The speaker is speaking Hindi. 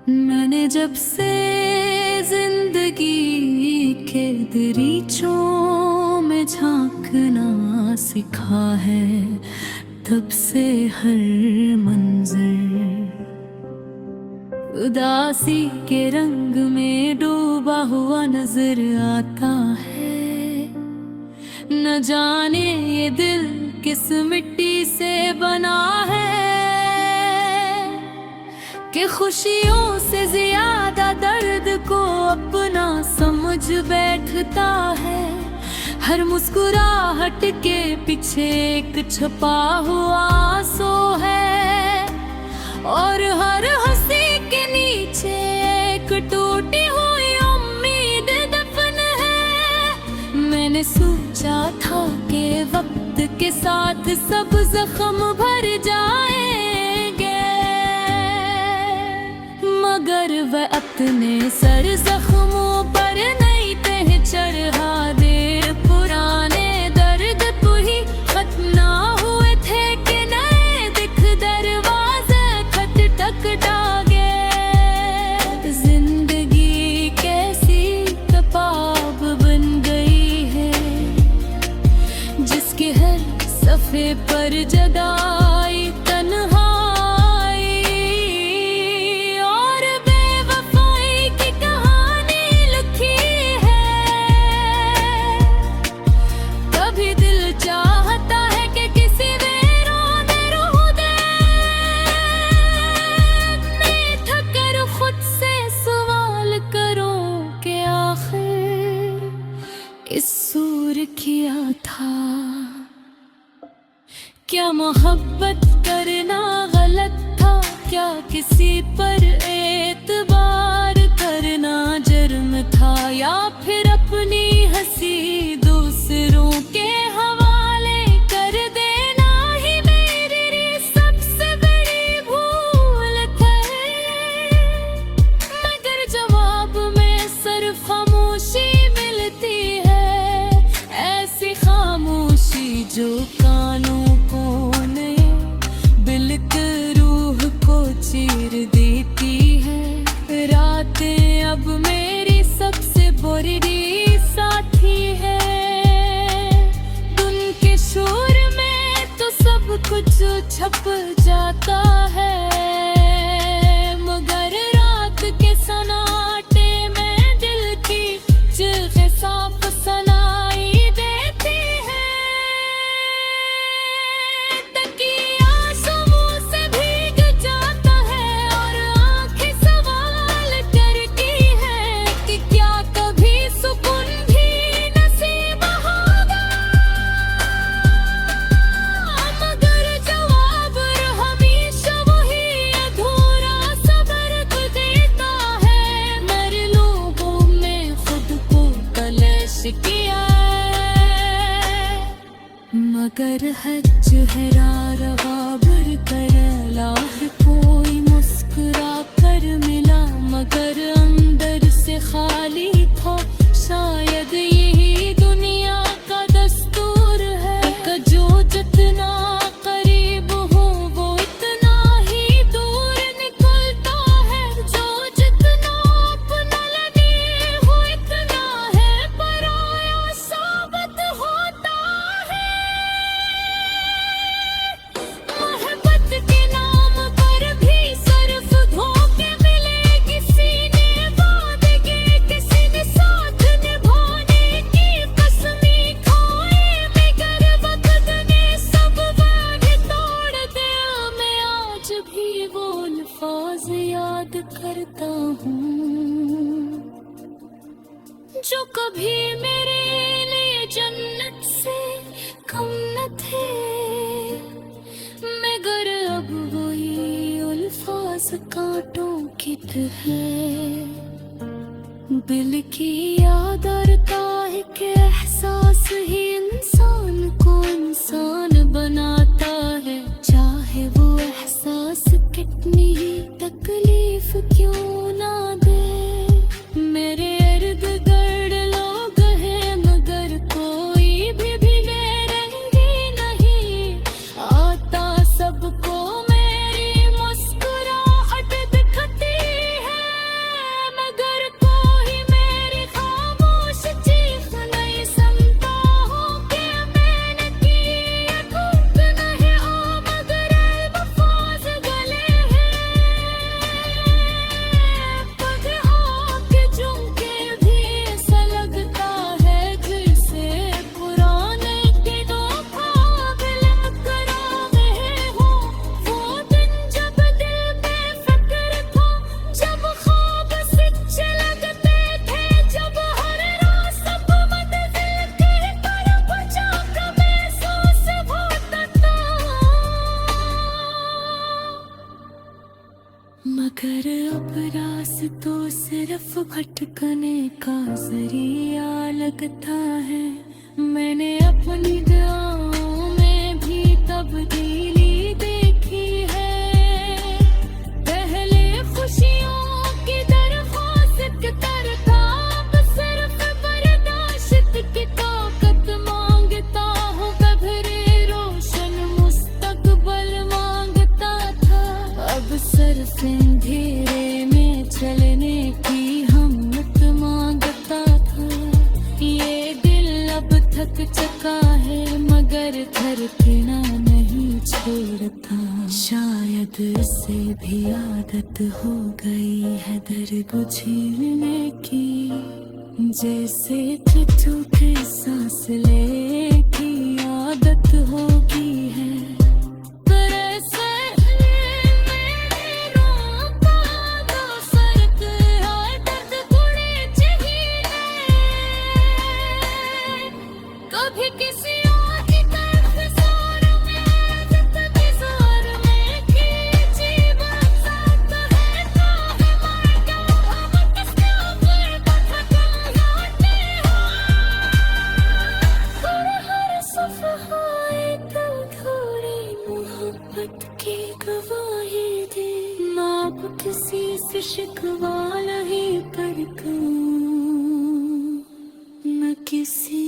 मैंने जब से जिंदगी के दरीचों में झांकना सीखा है, तब से हर मंजर उदासी के रंग में डूबा हुआ नजर आता है। न जाने ये दिल किस मिट्टी से बना है कि खुशियों से ज्यादा दर्द को अपना समझ बैठता है। हर मुस्कुराहट के पीछे एक छुपा हुआ आंसू है, और हर हंसी के नीचे एक टूटी हुई उम्मीद दफन है। मैंने सोचा था कि वक्त के साथ सब जख्म भर जाएंगे, मगर वह अपने सर जख्मों पर नई तह चढ़ा दे। पुराने दर्द तो ही खत्म ना हुए थे कि नए दिख दरवाजे खटखटागे। जिंदगी कैसी किताब बन गई है, जिसके हर सफ़े पर जदाई तन्हाई और बेवफाई की कहानी लिखी है। कभी दिल चाहता है कि किसी रूह दे, मैं थकर खुद से सवाल करूं कि आखिर इस सूर किया था। क्या मोहब्बत करना गलत था? क्या किसी पर एतबार करना जुर्म था? या फिर अपनी हंसी दूसरों के हवाले कर देना ही मेरी सबसे बड़ी भूल है? मगर जवाब में सिर्फ खामोशी मिलती है, ऐसी खामोशी जो कानों चीर देती है। रातें अब मेरी सबसे बुरी साथी है। उनके शोर में तो सब कुछ छप जाता है, मगर रात के सन्नाटे में दिल की चीखें साफ सुनाई देती है। मगर है चेहरा रवाबर कर लाह कोई मुस्कुरा कर मिला, मगर अंदर से खाली था। शायद यही दुनिया का दस्तूर है कि जो जितना करीब हो वो इतना ही दूर निकलता है। जो जितना अपना लगे हो इतना है पराया साबित होता है। मोहब्बत के नाम पर भी सिर्फ धोखे मिले, किसी ने वादे किसी ने साथ निभाने की कसमें खाए, मगर वक्त ने सब वादे तोड़ दिया। मैं आज भी वो अल्फाज याद करता हूँ जो कभी मेरे लिए जन्नत से कम न थे, मगर अब वही अल्फाज कांटों की है। दिल की याद आता है कि एहसास ही इंसान को इंसान बनाता है, चाहे वो एहसास कितनी ही तकलीफ क्यों ना दे। तो सिर्फ भटकने का जरिया लगता है। मैंने अपनी दुआओं में भी तब्दीली देखी है। पहले खुशियों की दरख्वास्त करता, अब सिर्फ बर्दाश्त की ताकत मांगता हूँ। कब्रे रोशन मुस्तकबल मांगता था, अब सिर्फ अंधेरे में चलने की हिम्मत मांगता था। ये दिल अब थक चुका है मगर धड़कना नहीं छोड़ता। शायद इससे भी आदत हो गई है दर्द झेलने की, जैसे टूटे सांस ले की आदत होगी है। पर ऐसे कभी किसी और की तरफ ज़ोर में, कभी ज़ोर में खींची बरसात है। काहे मर गया अब किसके ऊपर पत्थर लौटे हो। हर सफ़हा एक अधूरी मोहब्बत की गवाही दे। ना अब किसी से शिकवा नहीं पर न किसी